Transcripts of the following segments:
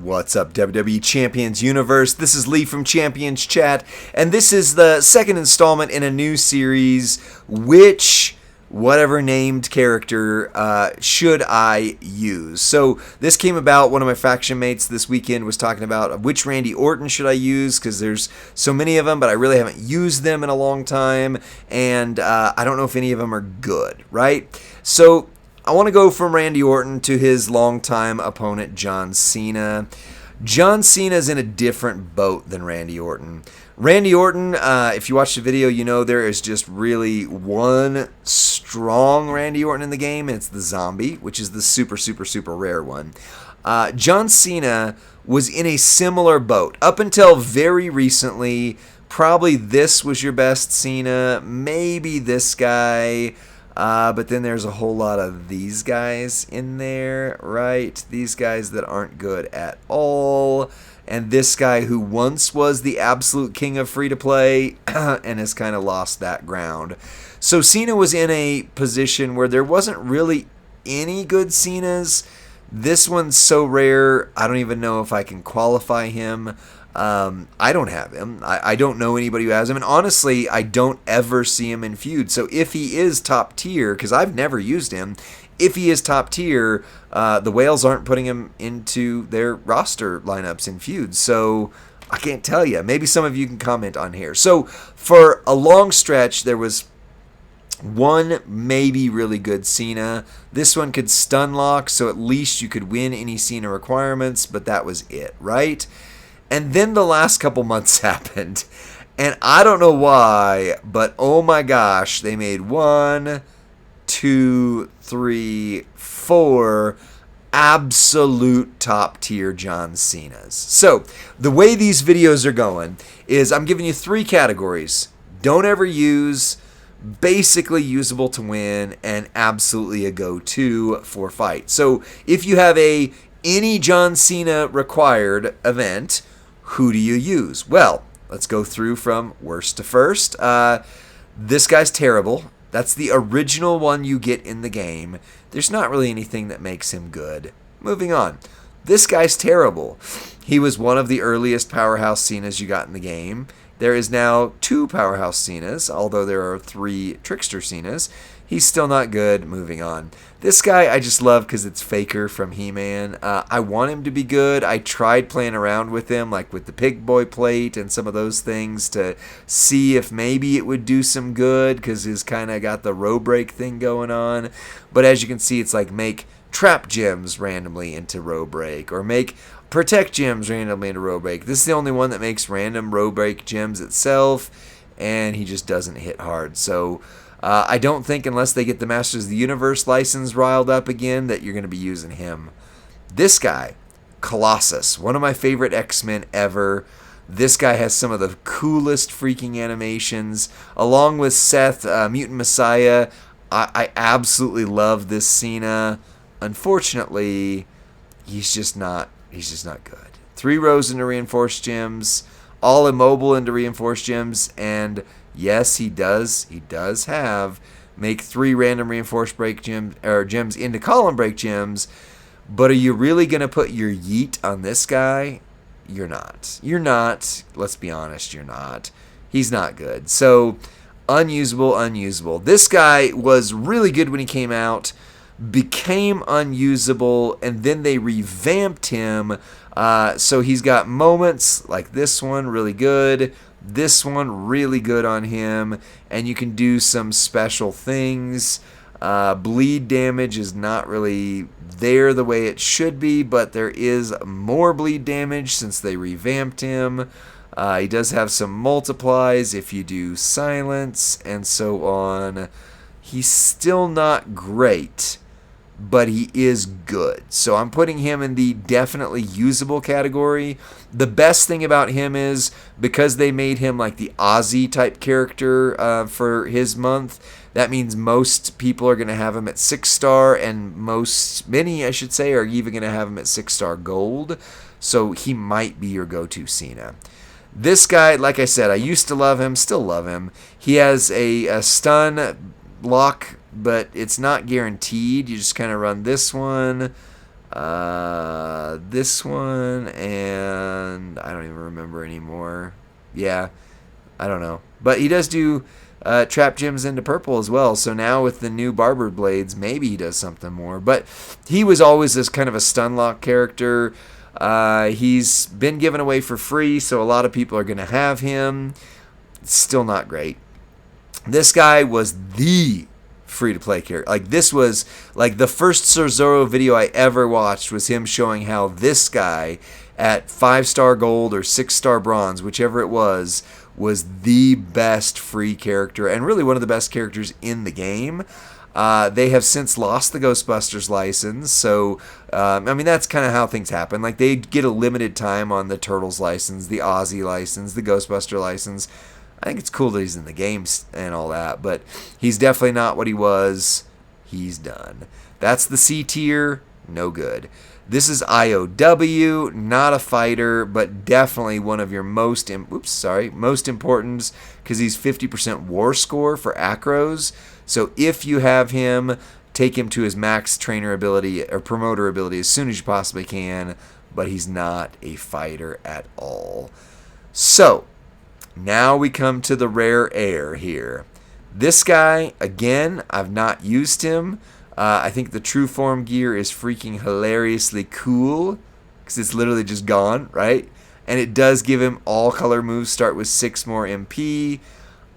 What's up, WWE Champions Universe? This is Lee from Champions Chat, and this is the second installment in a new series, whatever named character should I use? So this came about, one of my faction mates this weekend was talking about which Randy Orton should I use, because there's so many of them, but I really haven't used them in a long time, and I don't know if any of them are good, right? So I want to go from Randy Orton to his longtime opponent, John Cena. John Cena's in a different boat than Randy Orton. Randy Orton, if you watch the video, you know there is just really one strong Randy Orton in the game, and it's the Zombie, which is the super, super, super rare one. John Cena was in a similar boat. Up until very recently, probably this was your best Cena, maybe this guy. But then there's a whole lot of these guys in there, right? These guys that aren't good at all. And this guy who once was the absolute king of free-to-play and has kind of lost that ground. So Cena was in a position where there wasn't really any good Cenas. This one's so rare, I don't even know if I can qualify him. I don't have him. I don't know anybody who has him. And honestly, I don't ever see him in feud. So if he is top tier, because I've never used him, if he is top tier, the Whales aren't putting him into their roster lineups in feud. So I can't tell you. Maybe some of you can comment on here. So for a long stretch, there was one maybe really good Cena. This one could stun lock, so at least you could win any Cena requirements, but that was it, right? And then the last couple months happened, and I don't know why, but oh my gosh, they made 1, 2, 3, 4 absolute top tier John Cenas. So the way these videos are going is I'm giving you 3 categories. Don't ever use, basically usable to win, and absolutely a go-to for fight. So if you have any John Cena required event, who do you use? Well, let's go through from worst to first. This guy's terrible. That's the original one you get in the game. There's not really anything that makes him good. Moving on. This guy's terrible. He was one of the earliest powerhouse Cenas you got in the game. There is now 2 powerhouse Cenas, although there are 3 trickster Cenas. He's still not good. Moving on. This guy I just love because it's Faker from He-Man. I want him to be good. I tried playing around with him, like with the Pig Boy plate and some of those things, to see if maybe it would do some good, because he's kind of got the row break thing going on. But as you can see, it's like make trap gems randomly into row break, or make protect gems randomly into row break. This is the only one that makes random row break gems itself, and he just doesn't hit hard. So I don't think, unless they get the Masters of the Universe license riled up again, that you're going to be using him. This guy, Colossus, one of my favorite X-Men ever. This guy has some of the coolest freaking animations, along with Seth, Mutant Messiah. I absolutely love this Cena. Unfortunately, he's just not good. 3 rows into reinforced gems, all immobile into reinforced gems, and yes, he does have make 3 random reinforced break gems, or gems into column break gems. But are you really going to put your yeet on this guy? You're not. You're not. Let's be honest, you're not. He's not good. So unusable. This guy was really good when he came out, became unusable, and then they revamped him. So he's got moments like this one, really good. This one, really good on him, and you can do some special things. Bleed damage is not really there the way it should be, but there is more bleed damage since they revamped him. He does have some multiplies if you do silence and so on. He's still not great, but he is good. So I'm putting him in the definitely usable category. The best thing about him is, because they made him like the Ozzy type character for his month, that means most people are going to have him at 6-star, and many, I should say, are even going to have him at 6-star gold. So he might be your go-to Cena. This guy, like I said, I used to love him, still love him. He has a stun lock, but it's not guaranteed. You just kind of run this one. This one, and I don't even remember anymore. Yeah, I don't know. But he does do trap gems into purple as well. So now with the new barber blades, maybe he does something more. But he was always this kind of a stun lock character. He's been given away for free, so a lot of people are going to have him. Still not great. This guy was the free-to-play character. Like, this was, like, the first Zoro video I ever watched was him showing how this guy at 5-star gold or 6-star bronze, whichever it was the best free character and really one of the best characters in the game. They have since lost the Ghostbusters license, so, I mean, that's kind of how things happen. Like, they get a limited time on the Turtles license, the Aussie license, the Ghostbuster license. I think it's cool that he's in the games and all that, but he's definitely not what he was. He's done. That's the C tier. No good. This is IOW, not a fighter, but definitely one of your most important, because he's 50% war score for acros. So if you have him, take him to his max trainer ability or promoter ability as soon as you possibly can, but he's not a fighter at all. So now we come to the rare air here. This guy, again, I've not used him. I think the true form gear is freaking hilariously cool because it's literally just gone, right? And it does give him all color moves start with 6 more MP.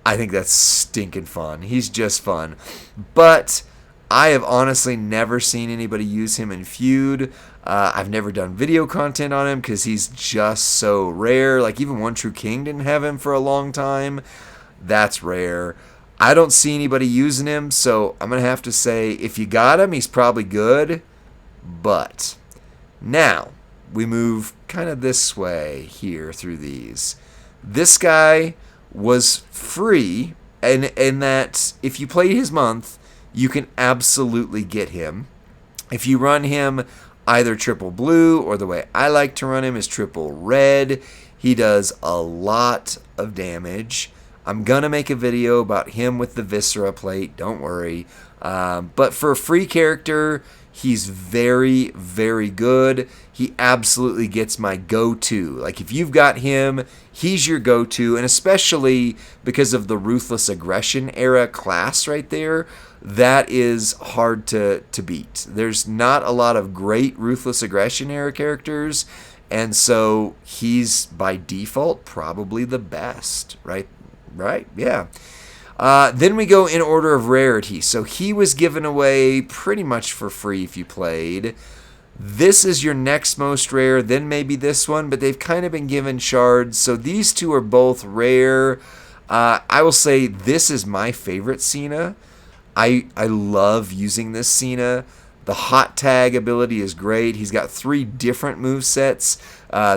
I think that's stinking fun. He's just fun. But I have honestly never seen anybody use him in feud. I've never done video content on him because he's just so rare. Like, even One True King didn't have him for a long time. That's rare. I don't see anybody using him, so I'm going to have to say if you got him, he's probably good. But now we move kind of this way here through these. This guy was free, and in that if you played his month, you can absolutely get him. If you run him either triple blue, or the way I like to run him is triple red, he does a lot of damage. I'm going to make a video about him with the Viscera plate, don't worry. But for a free character, he's very, very good. He absolutely gets my go-to. Like, if you've got him, he's your go-to, and especially because of the Ruthless Aggression era class right there, that is hard to beat. There's not a lot of great Ruthless Aggression era characters, and so he's, by default, probably the best, right? Right? Yeah. Then we go in order of rarity. So he was given away pretty much for free if you played. This is your next most rare, then maybe this one, but they've kind of been given shards. So these two are both rare. I will say this is my favorite Cena. I love using this Cena. The hot tag ability is great. He's got 3 different movesets.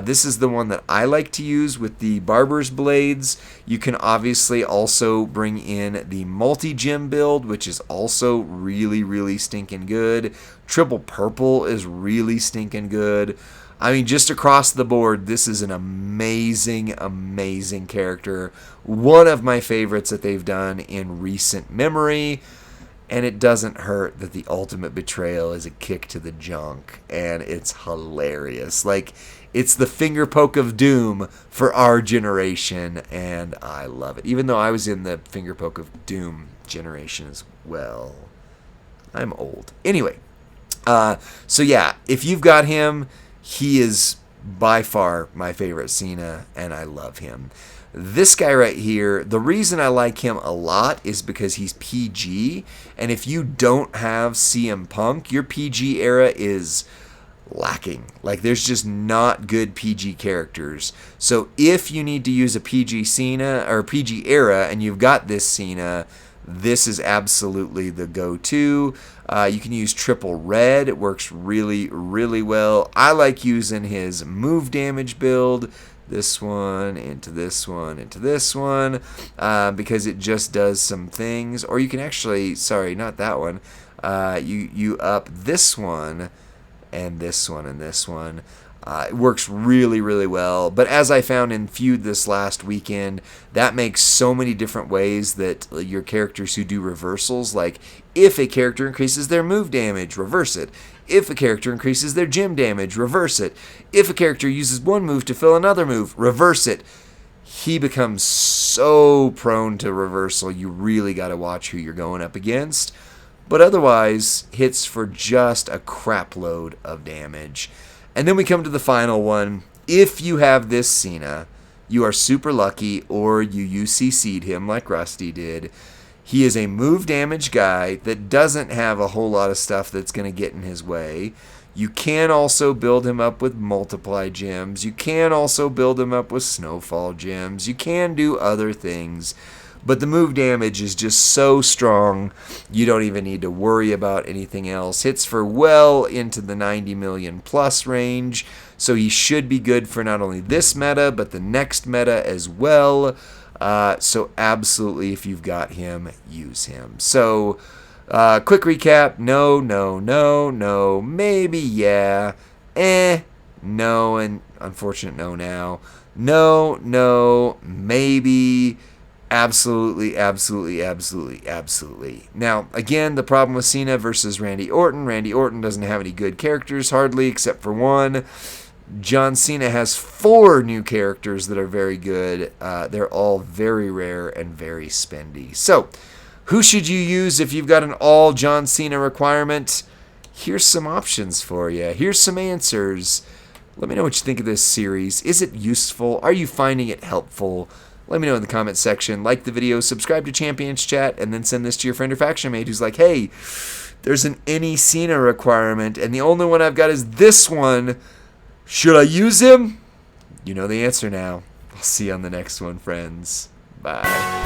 This is the one that I like to use with the Barber's Blades. You can obviously also bring in the multi-gem build, which is also really, really stinking good. Triple Purple is really stinking good. I mean, just across the board, this is an amazing, amazing character. One of my favorites that they've done in recent memory. And it doesn't hurt that the ultimate betrayal is a kick to the junk. And it's hilarious. Like, it's the finger poke of doom for our generation. And I love it. Even though I was in the finger poke of doom generation as well. I'm old. Anyway. So yeah, if you've got him, he is by far my favorite Cena. And I love him. This guy right here, the reason I like him a lot is because he's PG, and if you don't have CM Punk, your PG era is lacking. Like, there's just not good PG characters. So if you need to use a PG Cena, or PG era, and you've got this Cena, this is absolutely the go-to. You can use triple red. It works really, really well. I like using his move damage build. This one, into this one, into this one, because it just does some things. Or you can actually, sorry, not that one. You up this one, and this one, and this one. It works really, really well. But as I found in Feud this last weekend, that makes so many different ways that your characters who do reversals, like if a character increases their move damage, reverse it. If a character increases their gym damage, reverse it. If a character uses one move to fill another move, reverse it. He becomes so prone to reversal, you really got to watch who you're going up against. But otherwise, hits for just a crap load of damage. And then we come to the final one. If you have this Cena, you are super lucky, or you UCC'd him like Rusty did. He is a move damage guy that doesn't have a whole lot of stuff that's going to get in his way. You can also build him up with multiply gems. You can also build him up with snowfall gems. You can do other things. But the move damage is just so strong, you don't even need to worry about anything else. Hits for well into the 90 million plus range, so he should be good for not only this meta, but the next meta as well. So absolutely, if you've got him, use him. So, quick recap, no, maybe yeah, no, and unfortunate no now. No, maybe, absolutely. Now, again, the problem with Cena versus Randy Orton doesn't have any good characters, hardly, except for one. John Cena has 4 new characters that are very good. They're all very rare and very spendy. So, who should you use if you've got an all John Cena requirement? Here's some options for you. Here's some answers. Let me know what you think of this series. Is it useful? Are you finding it helpful? Let me know in the comment section. Like the video, subscribe to Champions Chat, and then send this to your friend or faction mate who's like, hey, there's an any Cena requirement, and the only one I've got is this one. Should I use him? You know the answer now. I'll see you on the next one, friends. Bye.